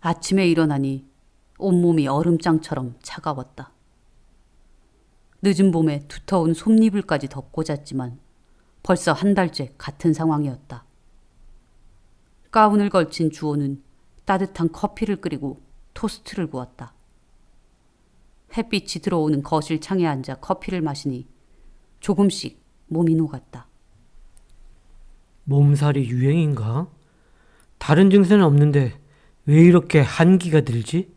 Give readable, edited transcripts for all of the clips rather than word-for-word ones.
아침에 일어나니 온몸이 얼음장처럼 차가웠다. 늦은 봄에 두터운 솜니불까지 덮고 잤지만 벌써 한 달째 같은 상황이었다. 가운을 걸친 주호는 따뜻한 커피를 끓이고 토스트를 구웠다. 햇빛이 들어오는 거실 창에 앉아 커피를 마시니 조금씩 몸이 녹았다. 몸살이 유행인가? 다른 증세는 없는데 왜 이렇게 한기가 들지?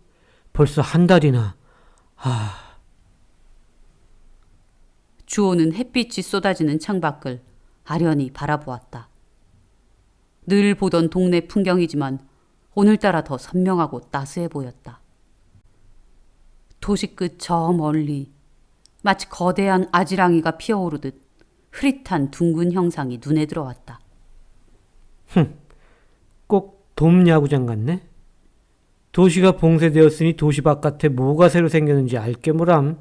벌써 한 달이나. 주호는 햇빛이 쏟아지는 창밖을 아련히 바라보았다. 늘 보던 동네 풍경이지만 오늘따라 더 선명하고 따스해 보였다. 도시 끝 저 멀리 마치 거대한 아지랑이가 피어오르듯 흐릿한 둥근 형상이 눈에 들어왔다. 꼭 돔야구장 같네? 도시가 봉쇄되었으니 도시 바깥에 뭐가 새로 생겼는지 알게 뭐람.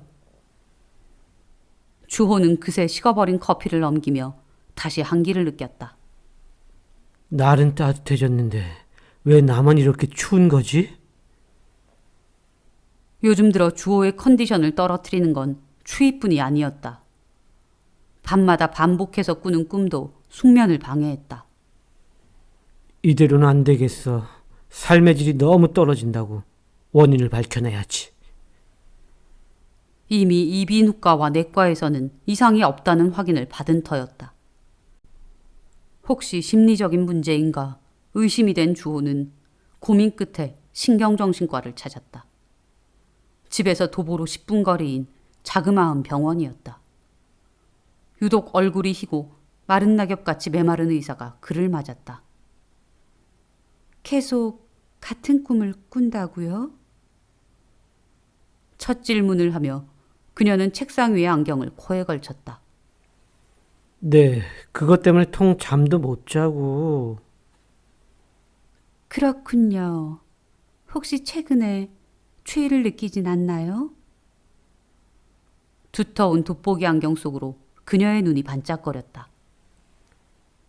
주호는 그새 식어버린 커피를 넘기며 다시 한기를 느꼈다. 날은 따뜻해졌는데 왜 나만 이렇게 추운 거지? 요즘 들어 주호의 컨디션을 떨어뜨리는 건 추위뿐이 아니었다. 밤마다 반복해서 꾸는 꿈도 숙면을 방해했다. 이대로는 안 되겠어. 삶의 질이 너무 떨어진다고. 원인을 밝혀내야지. 이미 이비인후과와 내과에서는 이상이 없다는 확인을 받은 터였다. 혹시 심리적인 문제인가 의심이 된 주호는 고민 끝에 신경정신과를 찾았다. 집에서 도보로 10분 거리인 자그마한 병원이었다. 유독 얼굴이 희고 마른 낙엽같이 메마른 의사가 그를 맞았다. 계속 같은 꿈을 꾼다고요? 첫 질문을 하며 그녀는 책상 위의 안경을 코에 걸쳤다. 네, 그것 때문에 통 잠도 못 자고. 그렇군요. 혹시 최근에 추위를 느끼진 않나요? 두터운 돋보기 안경 속으로 그녀의 눈이 반짝거렸다.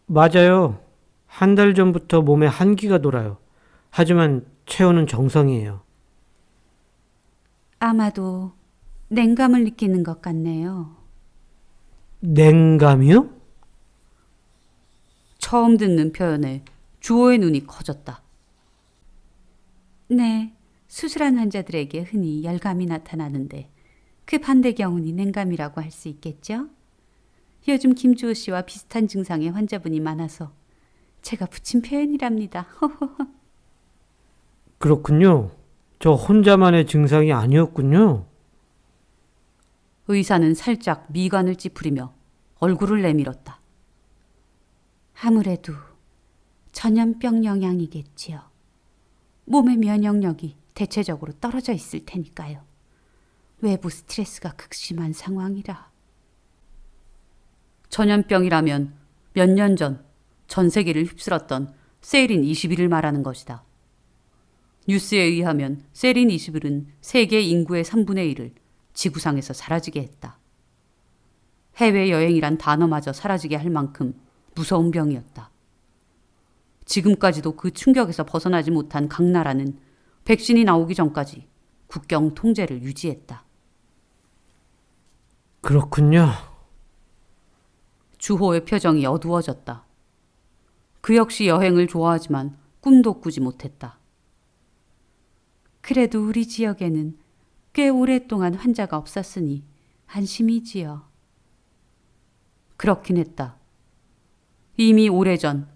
맞아요. 한 달 전부터 몸에 한기가 돌아요. 하지만 체온은 정상이에요. 아마도 냉감을 느끼는 것 같네요. 냉감이요? 처음 듣는 표현에 주호의 눈이 커졌다. 네, 수술한 환자들에게 흔히 열감이 나타나는데 그 반대 경우는 냉감이라고 할 수 있겠죠? 요즘 김주호 씨와 비슷한 증상의 환자분이 많아서 제가 붙인 표현이랍니다. 그렇군요. 저 혼자만의 증상이 아니었군요. 의사는 살짝 미간을 찌푸리며 얼굴을 내밀었다. 아무래도 전염병 영향이겠지요. 몸의 면역력이 대체적으로 떨어져 있을 테니까요. 외부 스트레스가 극심한 상황이라. 전염병이라면 몇 년 전 전 세계를 휩쓸었던 세린 21을 말하는 것이다. 뉴스에 의하면 세린 21은 세계 인구의 3분의 1을 지구상에서 사라지게 했다. 해외여행이란 단어마저 사라지게 할 만큼 무서운 병이었다. 지금까지도 그 충격에서 벗어나지 못한 각 나라는 백신이 나오기 전까지 국경 통제를 유지했다. 그렇군요. 주호의 표정이 어두워졌다. 그 역시 여행을 좋아하지만 꿈도 꾸지 못했다. 그래도 우리 지역에는 꽤 오랫동안 환자가 없었으니 안심이지요. 그렇긴 했다. 이미 오래전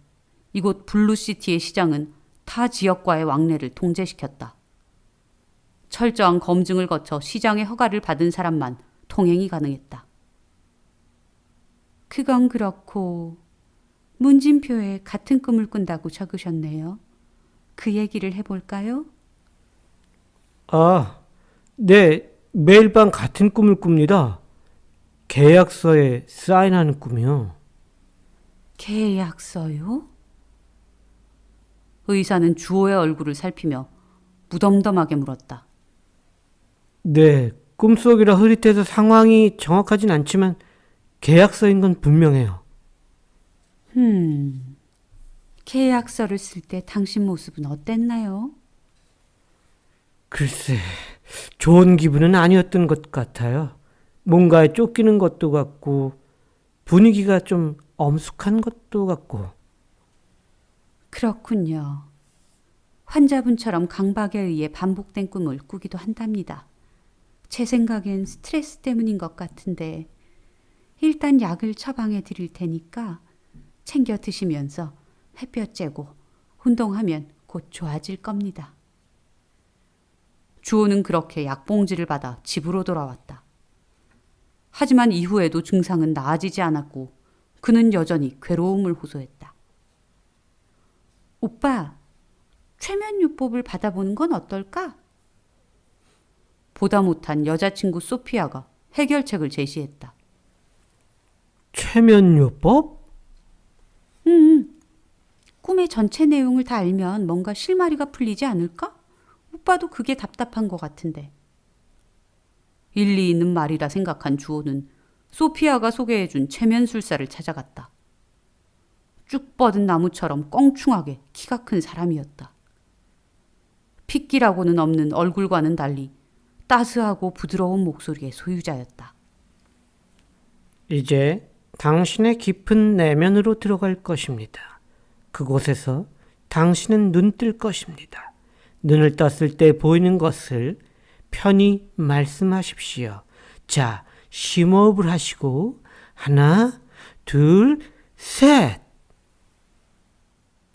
이곳 블루시티의 시장은 타 지역과의 왕래를 통제시켰다. 철저한 검증을 거쳐 시장의 허가를 받은 사람만 통행이 가능했다. 그건 그렇고 문진표에 같은 꿈을 꾼다고 적으셨네요. 그 얘기를 해볼까요? 네. 매일 밤 같은 꿈을 꿉니다. 계약서에 사인하는 꿈이요. 계약서요? 의사는 주호의 얼굴을 살피며 무덤덤하게 물었다. 네. 꿈속이라 흐릿해서 상황이 정확하진 않지만 계약서인 건 분명해요. 계약서를 쓸 때 당신 모습은 어땠나요? 글쎄, 좋은 기분은 아니었던 것 같아요. 뭔가에 쫓기는 것도 같고 분위기가 좀 엄숙한 것도 같고. 그렇군요. 환자분처럼 강박에 의해 반복된 꿈을 꾸기도 한답니다. 제 생각엔 스트레스 때문인 것 같은데 일단 약을 처방해 드릴 테니까 챙겨 드시면서 햇볕 쬐고 운동하면 곧 좋아질 겁니다. 주호는 그렇게 약봉지를 받아 집으로 돌아왔다. 하지만 이후에도 증상은 나아지지 않았고 그는 여전히 괴로움을 호소했다. 오빠, 최면요법을 받아보는 건 어떨까? 보다 못한 여자친구 소피아가 해결책을 제시했다. 최면요법? 꿈의 전체 내용을 다 알면 뭔가 실마리가 풀리지 않을까? 오빠도 그게 답답한 것 같은데. 일리 있는 말이라 생각한 주호는 소피아가 소개해준 최면술사를 찾아갔다. 쭉 뻗은 나무처럼 껑충하게 키가 큰 사람이었다. 핏기라고는 없는 얼굴과는 달리 따스하고 부드러운 목소리의 소유자였다. 이제 당신의 깊은 내면으로 들어갈 것입니다. 그곳에서 당신은 눈 뜰 것입니다. 눈을 떴을 때 보이는 것을 편히 말씀하십시오. 자, 심호흡을 하시고 하나, 둘, 셋.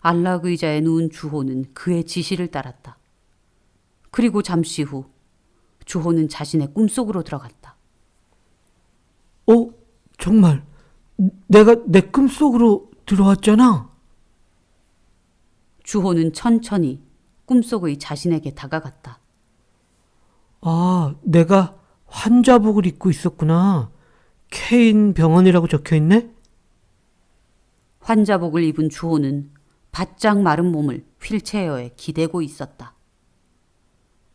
안락 의자에 누운 주호는 그의 지시를 따랐다. 그리고 잠시 후 주호는 자신의 꿈속으로 들어갔다. 정말 내가 내 꿈속으로 들어왔잖아. 주호는 천천히 꿈속의 자신에게 다가갔다. 아, 내가 환자복을 입고 있었구나. 케인 병원이라고 적혀있네? 환자복을 입은 주호는 바짝 마른 몸을 휠체어에 기대고 있었다.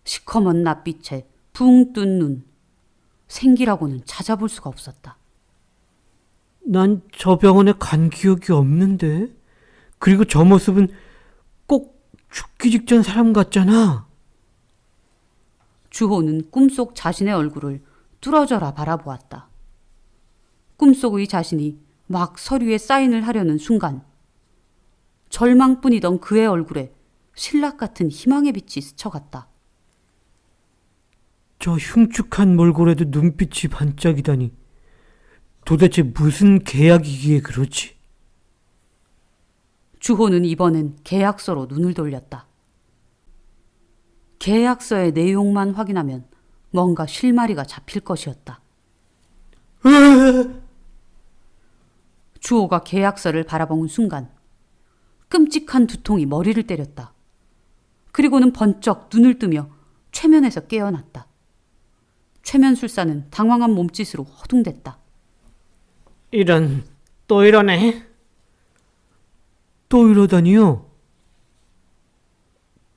시커먼 낯빛에 붕 뜬 눈, 생기라고는 찾아볼 수가 없었다. 난 저 병원에 간 기억이 없는데. 그리고 저 모습은 꼭 죽기 직전 사람 같잖아. 주호는 꿈속 자신의 얼굴을 뚫어져라 바라보았다. 꿈속의 자신이 막 서류에 사인을 하려는 순간 절망뿐이던 그의 얼굴에 신락 같은 희망의 빛이 스쳐갔다. 저 흉측한 몰골에도 눈빛이 반짝이다니. 도대체 무슨 계약이기에 그러지? 주호는 이번엔 계약서로 눈을 돌렸다. 계약서의 내용만 확인하면 뭔가 실마리가 잡힐 것이었다. 주호가 계약서를 바라본 순간 끔찍한 두통이 머리를 때렸다. 그리고는 번쩍 눈을 뜨며 최면에서 깨어났다. 최면술사는 당황한 몸짓으로 허둥댔다. 이런, 또 이러네. 또 이러다니요?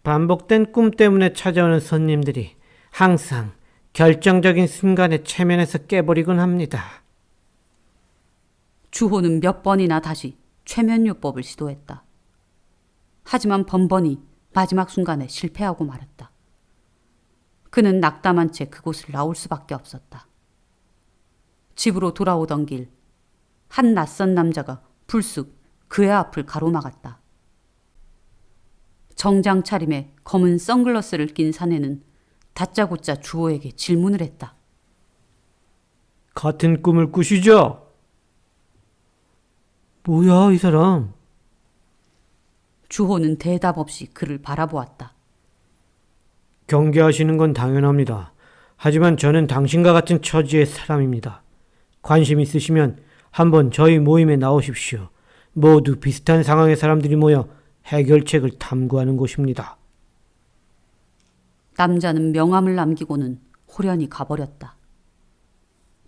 반복된 꿈 때문에 찾아오는 손님들이 항상 결정적인 순간에 최면에서 깨버리곤 합니다. 주호는 몇 번이나 다시 최면요법을 시도했다. 하지만 번번이 마지막 순간에 실패하고 말았다. 그는 낙담한 채 그곳을 나올 수밖에 없었다. 집으로 돌아오던 길, 한 낯선 남자가 불쑥 그의 앞을 가로막았다. 정장 차림에 검은 선글라스를 낀 사내는 다짜고짜 주호에게 질문을 했다. 같은 꿈을 꾸시죠? 뭐야, 이 사람? 주호는 대답 없이 그를 바라보았다. 경계하시는 건 당연합니다. 하지만 저는 당신과 같은 처지의 사람입니다. 관심 있으시면 한번 저희 모임에 나오십시오. 모두 비슷한 상황의 사람들이 모여 해결책을 탐구하는 곳입니다. 남자는 명함을 남기고는 호련히 가버렸다.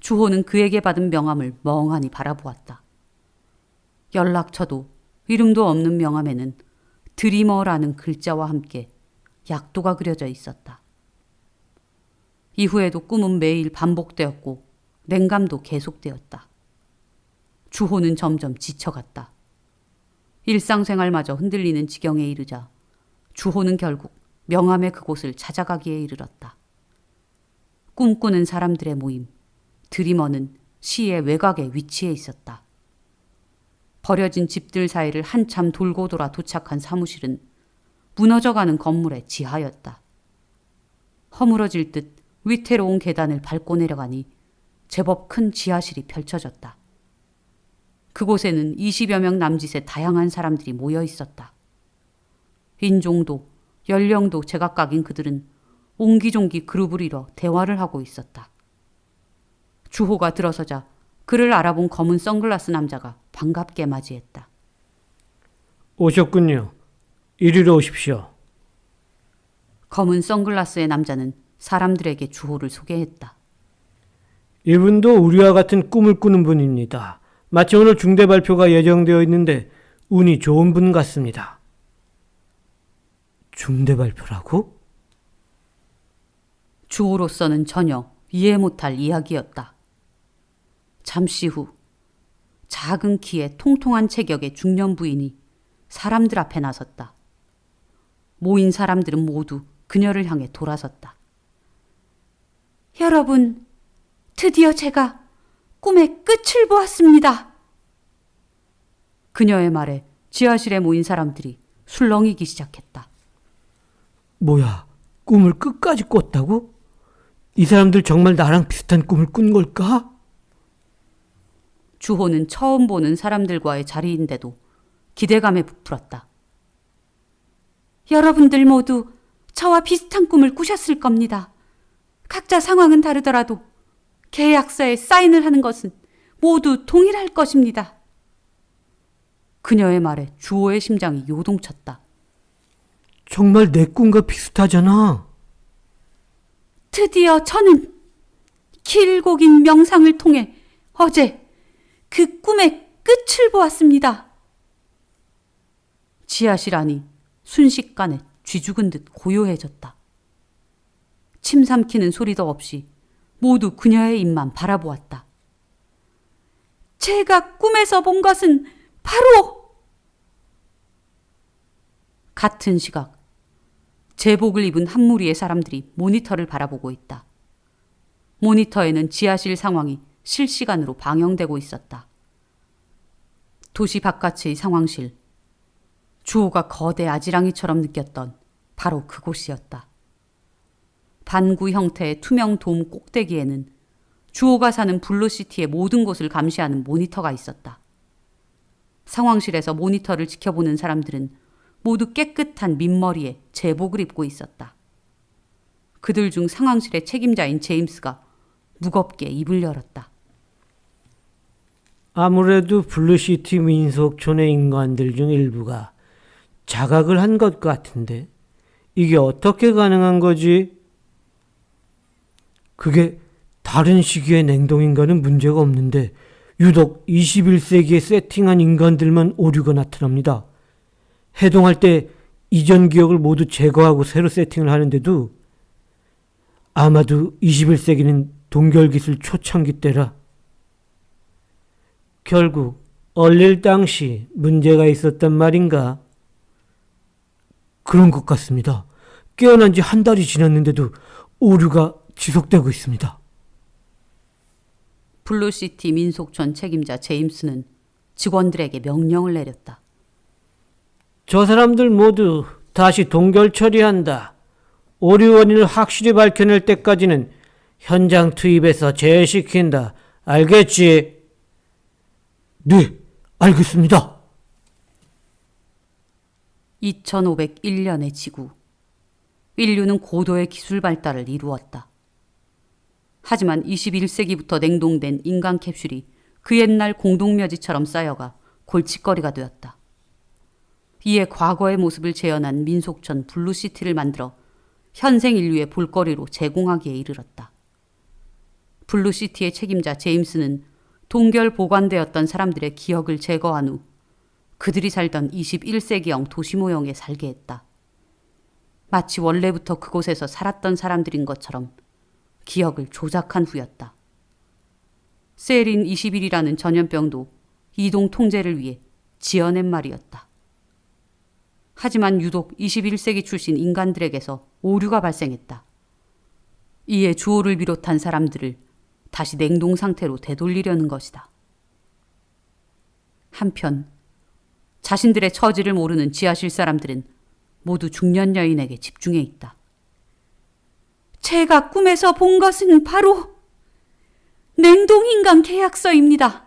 주호는 그에게 받은 명함을 멍하니 바라보았다. 연락처도 이름도 없는 명함에는 드리머라는 글자와 함께 약도가 그려져 있었다. 이후에도 꿈은 매일 반복되었고 냉감도 계속되었다. 주호는 점점 지쳐갔다. 일상생활마저 흔들리는 지경에 이르자 주호는 결국 명함의 그곳을 찾아가기에 이르렀다. 꿈꾸는 사람들의 모임, 드리머는 시의 외곽에 위치해 있었다. 버려진 집들 사이를 한참 돌고 돌아 도착한 사무실은 무너져가는 건물의 지하였다. 허물어질 듯 위태로운 계단을 밟고 내려가니 제법 큰 지하실이 펼쳐졌다. 그곳에는 20여 명 남짓의 다양한 사람들이 모여 있었다. 인종도 연령도 제각각인 그들은 옹기종기 그룹을 이뤄 대화를 하고 있었다. 주호가 들어서자 그를 알아본 검은 선글라스 남자가 반갑게 맞이했다. 오셨군요. 이리로 오십시오. 검은 선글라스의 남자는 사람들에게 주호를 소개했다. 이분도 우리와 같은 꿈을 꾸는 분입니다. 마치 오늘 중대 발표가 예정되어 있는데 운이 좋은 분 같습니다. 중대 발표라고? 주호로서는 전혀 이해 못할 이야기였다. 잠시 후 작은 키에 통통한 체격의 중년 부인이 사람들 앞에 나섰다. 모인 사람들은 모두 그녀를 향해 돌아섰다. 여러분, 드디어 제가 꿈의 끝을 보았습니다. 그녀의 말에 지하실에 모인 사람들이 술렁이기 시작했다. 뭐야, 꿈을 끝까지 꿨다고? 이 사람들 정말 나랑 비슷한 꿈을 꾼 걸까? 주호는 처음 보는 사람들과의 자리인데도 기대감에 부풀었다. 여러분들 모두 저와 비슷한 꿈을 꾸셨을 겁니다. 각자 상황은 다르더라도 계약서에 사인을 하는 것은 모두 동일할 것입니다. 그녀의 말에 주호의 심장이 요동쳤다. 정말 내 꿈과 비슷하잖아. 드디어 저는 길고 긴 명상을 통해 어제 그 꿈의 끝을 보았습니다. 지하실 안이 순식간에 쥐죽은 듯 고요해졌다. 침 삼키는 소리도 없이 모두 그녀의 입만 바라보았다. 제가 꿈에서 본 것은 바로 같은 시각 제복을 입은 한 무리의 사람들이 모니터를 바라보고 있다. 모니터에는 지하실 상황이 실시간으로 방영되고 있었다. 도시 바깥의 상황실. 주호가 거대 아지랑이처럼 느꼈던 바로 그곳이었다. 반구 형태의 투명 돔 꼭대기에는 주호가 사는 블루시티의 모든 곳을 감시하는 모니터가 있었다. 상황실에서 모니터를 지켜보는 사람들은 모두 깨끗한 민머리에 제복을 입고 있었다. 그들 중 상황실의 책임자인 제임스가 무겁게 입을 열었다. 아무래도 블루시티 민속촌의 인간들 중 일부가 자각을 한 것 같은데 이게 어떻게 가능한 거지? 그게 다른 시기의 냉동인간은 문제가 없는데 유독 21세기에 세팅한 인간들만 오류가 나타납니다. 해동할 때 이전 기억을 모두 제거하고 새로 세팅을 하는데도 아마도 21세기는 동결기술 초창기 때라 결국 얼릴 당시 문제가 있었단 말인가? 그런 것 같습니다. 깨어난 지 한 달이 지났는데도 오류가 지속되고 있습니다. 블루시티 민속촌 책임자 제임스는 직원들에게 명령을 내렸다. 저 사람들 모두 다시 동결 처리한다. 오류 원인을 확실히 밝혀낼 때까지는 현장 투입해서 재해시킨다. 알겠지? 네, 알겠습니다. 2501년의 지구. 인류는 고도의 기술 발달을 이루었다. 하지만 21세기부터 냉동된 인간 캡슐이 그 옛날 공동묘지처럼 쌓여가 골칫거리가 되었다. 이에 과거의 모습을 재현한 민속촌 블루시티를 만들어 현생 인류의 볼거리로 제공하기에 이르렀다. 블루시티의 책임자 제임스는 동결 보관되었던 사람들의 기억을 제거한 후 그들이 살던 21세기형 도시 모형에 살게 했다. 마치 원래부터 그곳에서 살았던 사람들인 것처럼 기억을 조작한 후였다. 세린 21이라는 전염병도 이동 통제를 위해 지어낸 말이었다. 하지만 유독 21세기 출신 인간들에게서 오류가 발생했다. 이에 주호를 비롯한 사람들을 다시 냉동 상태로 되돌리려는 것이다. 한편 자신들의 처지를 모르는 지하실 사람들은 모두 중년 여인에게 집중해 있다. 제가 꿈에서 본 것은 바로 냉동인간 계약서입니다.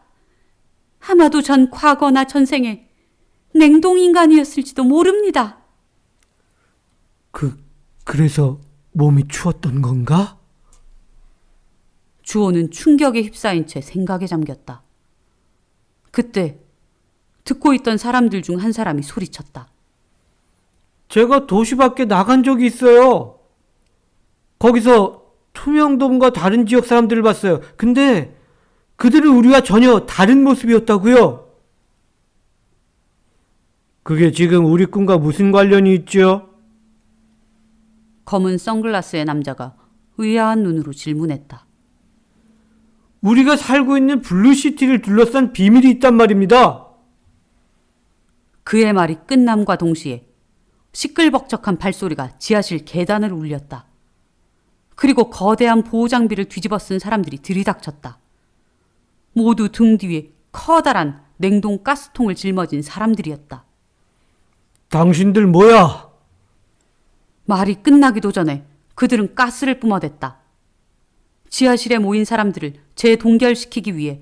아마도 전 과거나 전생에 냉동인간이었을지도 모릅니다. 그래서 몸이 추웠던 건가? 주호는 충격에 휩싸인 채 생각에 잠겼다. 그때 듣고 있던 사람들 중 한 사람이 소리쳤다. 제가 도시 밖에 나간 적이 있어요. 거기서 투명돔과 다른 지역 사람들을 봤어요. 근데 그들은 우리와 전혀 다른 모습이었다고요. 그게 지금 우리 꿈과 무슨 관련이 있죠? 검은 선글라스의 남자가 의아한 눈으로 질문했다. 우리가 살고 있는 블루시티를 둘러싼 비밀이 있단 말입니다. 그의 말이 끝남과 동시에 시끌벅적한 발소리가 지하실 계단을 울렸다. 그리고 거대한 보호장비를 뒤집어 쓴 사람들이 들이닥쳤다. 모두 등 뒤에 커다란 냉동 가스통을 짊어진 사람들이었다. 당신들 뭐야? 말이 끝나기도 전에 그들은 가스를 뿜어댔다. 지하실에 모인 사람들을 재동결시키기 위해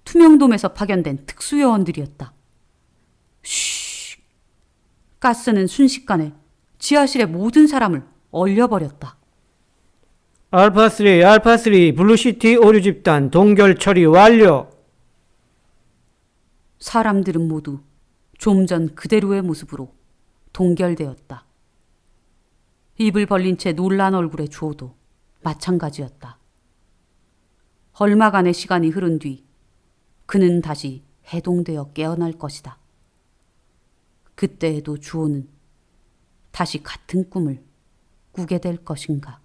투명돔에서 파견된 특수요원들이었다. 쉬. 가스는 순식간에 지하실의 모든 사람을 얼려버렸다. 알파3 블루시티 오류 집단 동결 처리 완료. 사람들은 모두 좀 전 그대로의 모습으로 동결되었다. 입을 벌린 채 놀란 얼굴의 주호도 마찬가지였다. 얼마간의 시간이 흐른 뒤 그는 다시 해동되어 깨어날 것이다. 그때에도 주호는 다시 같은 꿈을 꾸게 될 것인가.